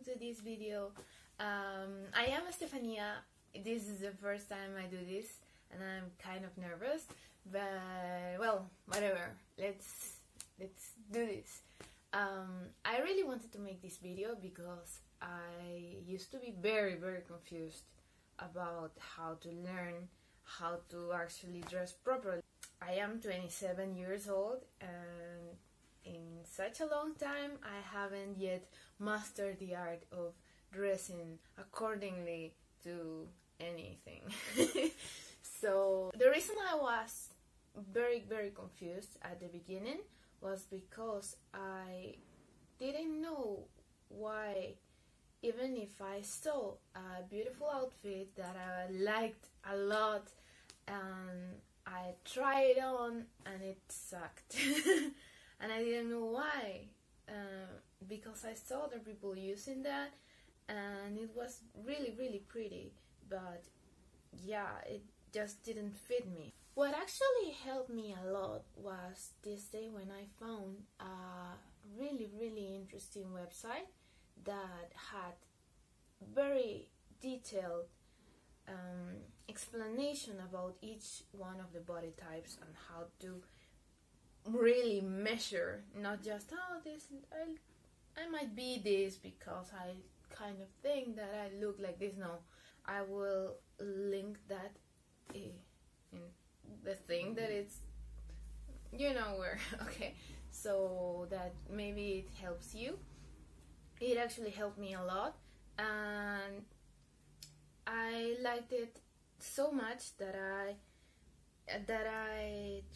to this video. I am Estefania. This is the first time I do this and I'm kind of nervous, but well, whatever, let's do this. I really wanted to make this video because I used to be very confused about how to learn how to actually dress properly. I am 27 years old and in such a long time I haven't yet mastered the art of dressing accordingly to anything. So the reason I was very confused at the beginning was because I didn't know why, even if I saw a beautiful outfit that I liked a lot and I tried it on and it sucked. And I didn't know why, because I saw other people using that and it was really pretty, but yeah, it just didn't fit me. What actually helped me a lot was this day when I found a really interesting website that had very detailed explanation about each one of the body types and how to really measure, not just, oh, this I might be this because I kind of think that I look like this. No, I will link that in the thing that it's, you know where. Okay, so that maybe it helps you. It actually helped me a lot and I liked it so much that I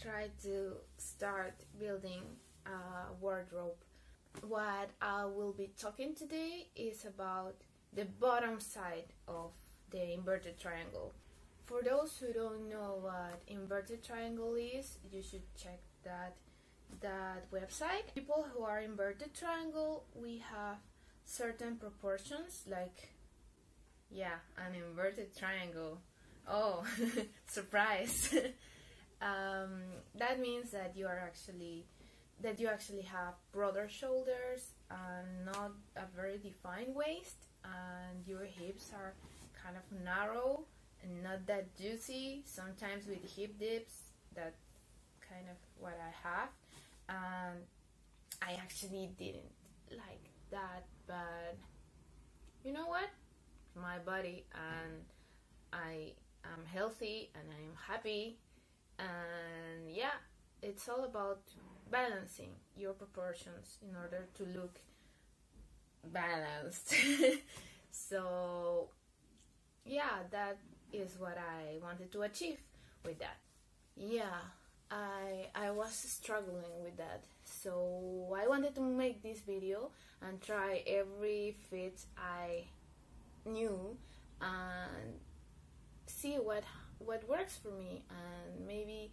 tried to start building a wardrobe. What I will be talking today is about the bottom side of the inverted triangle. For those who don't know what inverted triangle is, you should check that website. People who are inverted triangle, we have certain proportions, like, yeah, an inverted triangle. Oh, surprise. That means that you actually have broader shoulders and not a very defined waist, and your hips are kind of narrow and not that juicy, sometimes with hip dips. That's kind of what I have, and I actually didn't like that, but you know what, my body, and I am healthy and I am happy, and yeah, it's all about balancing your proportions in order to look balanced. So yeah, that is what I wanted to achieve with that. Yeah, I was struggling with that, so I wanted to make this video and try every fit I knew and see what works for me, and maybe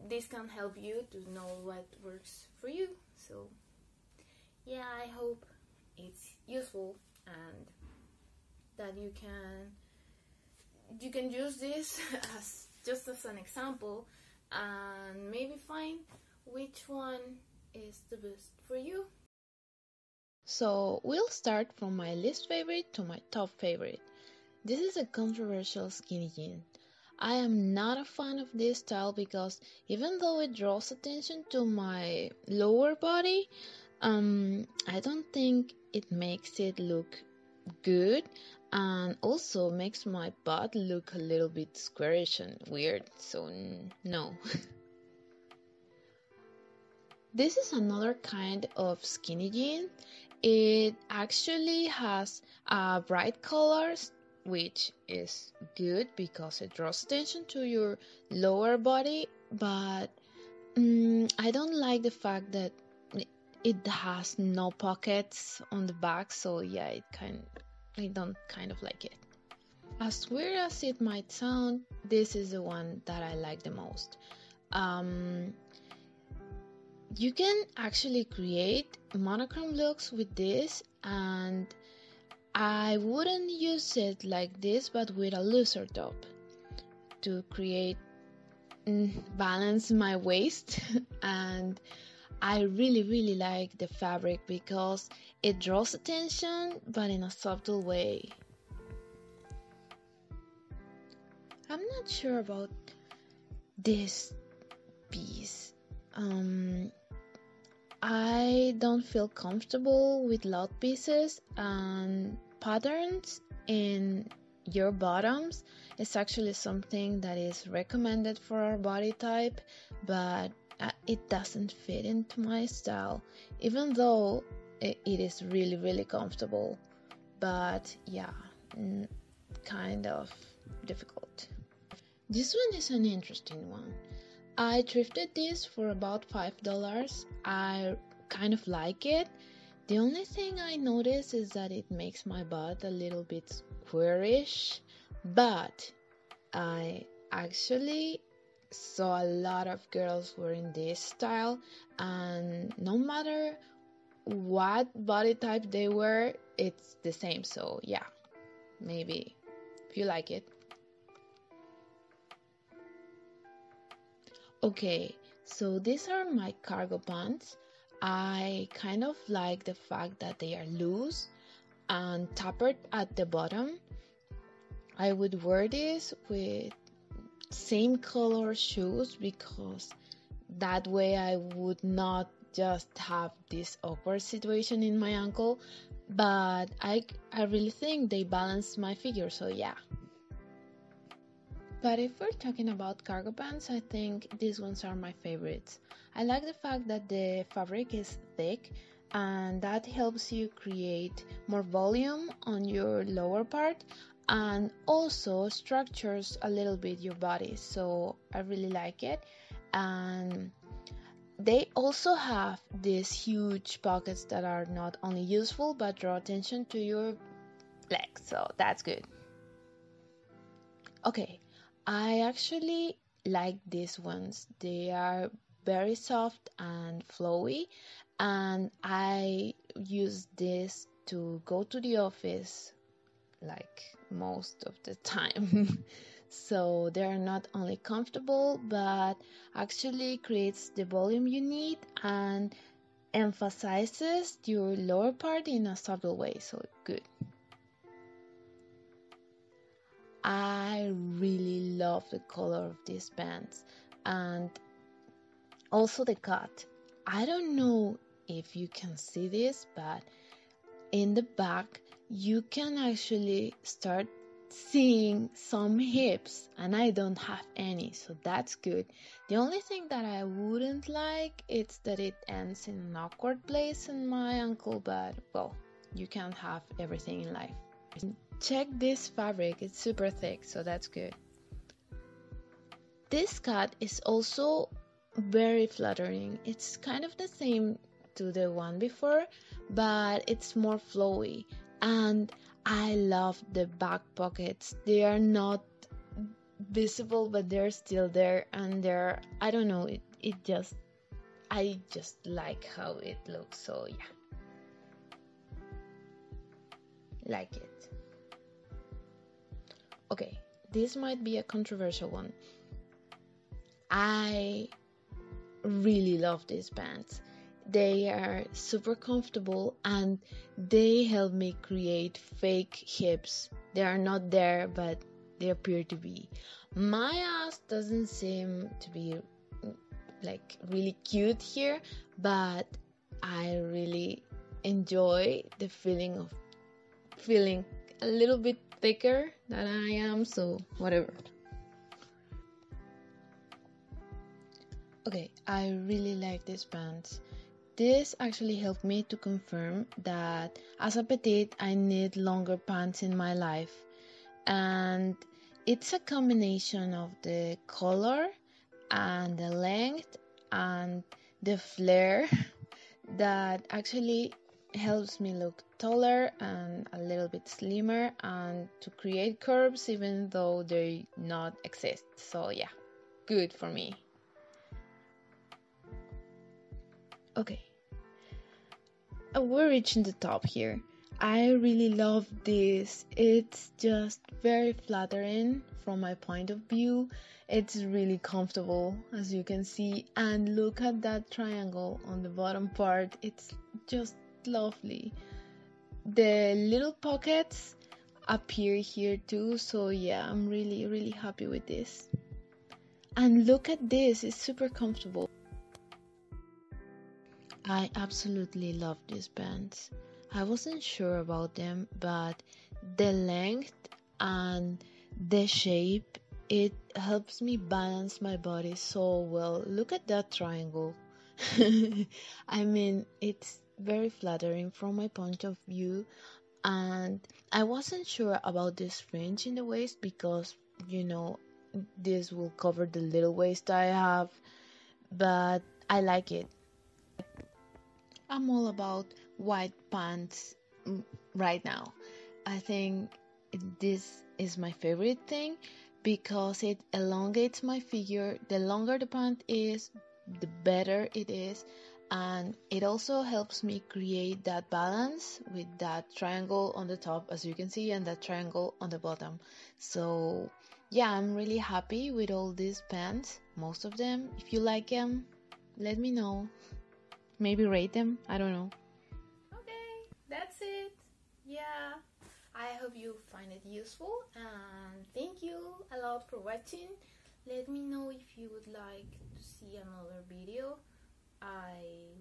this can help you to know what works for you. So yeah, I hope it's useful and that you can use this as just as an example and maybe find which one is the best for you. So we'll start from my least favorite to my top favorite. This is a controversial skinny jean. I am not a fan of this style because even though it draws attention to my lower body, I don't think it makes it look good, and also makes my butt look a little bit squarish and weird, so no. This is another kind of skinny jean. It actually has bright colors, which is good because it draws attention to your lower body, but I don't like the fact that it has no pockets on the back, so yeah, I don't kind of like it. As weird as it might sound, this is the one that I like the most. You can actually create monochrome looks with this, and I wouldn't use it like this, but with a looser top to create balance my waist. And I really like the fabric because it draws attention but in a subtle way. I'm not sure about this piece. I don't feel comfortable with loud pieces and patterns in your bottoms. It's actually something that is recommended for our body type, but it doesn't fit into my style, even though it is really comfortable. But yeah, kind of difficult. This one is an interesting one. I thrifted this for about $5. I kind of like it. The only thing I notice is that it makes my butt a little bit squarish, but I actually saw a lot of girls wearing this style, and no matter what body type they wear, it's the same. So yeah, maybe if you like it. Okay, so these are my cargo pants. I kind of like the fact that they are loose and tappered at the bottom. I would wear this with same color shoes because that way I would not just have this awkward situation in my ankle, but I really think they balance my figure, so yeah. But if we're talking about cargo pants, I think these ones are my favorites. I like the fact that the fabric is thick and that helps you create more volume on your lower part and also structures a little bit your body, so I really like it. And they also have these huge pockets that are not only useful but draw attention to your legs, so that's good. Okay, I actually like these ones. They are very soft and flowy, and I use this to go to the office like most of the time. So they're not only comfortable but actually creates the volume you need and emphasizes your lower part in a subtle way, so good. I really love the color of these pants and also the cut. I don't know if you can see this, but in the back you can actually start seeing some hips, and I don't have any, so that's good. The only thing that I wouldn't like is that it ends in an awkward place in my ankle, but well, you can't have everything in life. Check this fabric, it's super thick, so that's good. This cut is also very flattering. It's kind of the same to the one before, but it's more flowy. And I love the back pockets. They are not visible, but they're still there, and they're, I don't know, I just like how it looks, so yeah. Like it. Okay, this might be a controversial one. I really love these pants. They are super comfortable and they help me create fake hips. They are not there, but they appear to be. My ass doesn't seem to be like really cute here, but I really enjoy the feeling of feeling a little bit thicker than I am, so whatever. Okay, I really like these pants. This actually helped me to confirm that as a petite I need longer pants in my life, and it's a combination of the color and the length and the flare that actually helps me look taller and a little bit slimmer and to create curves even though they not exist. So yeah, good for me. Okay, we're reaching the top here. I really love this. It's just very flattering from my point of view. It's really comfortable, as you can see. And look at that triangle on the bottom part. It's just lovely. The little pockets appear here too, so yeah, I'm really happy with this. And look at this, it's super comfortable. I absolutely love these pants. I wasn't sure about them, but the length and the shape, it helps me balance my body so well. Look at that triangle. I mean, it's very flattering from my point of view, and I wasn't sure about this fringe in the waist because, you know, this will cover the little waist I have, but I like it. I'm all about white pants right now. I think this is my favorite thing because it elongates my figure. The longer the pant is, the better it is. And it also helps me create that balance with that triangle on the top, as you can see, and that triangle on the bottom. So yeah, I'm really happy with all these pants, most of them. If you like them, let me know. Maybe rate them, I don't know. Okay, that's it. Yeah, I hope you find it useful, and thank you a lot for watching. Let me know if you would like to see another video. I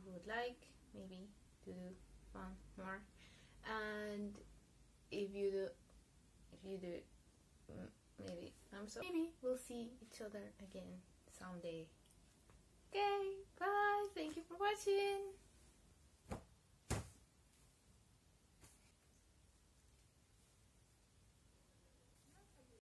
would like maybe to do one more, and if you do, maybe maybe we'll see each other again someday. Okay, bye. Thank you for watching.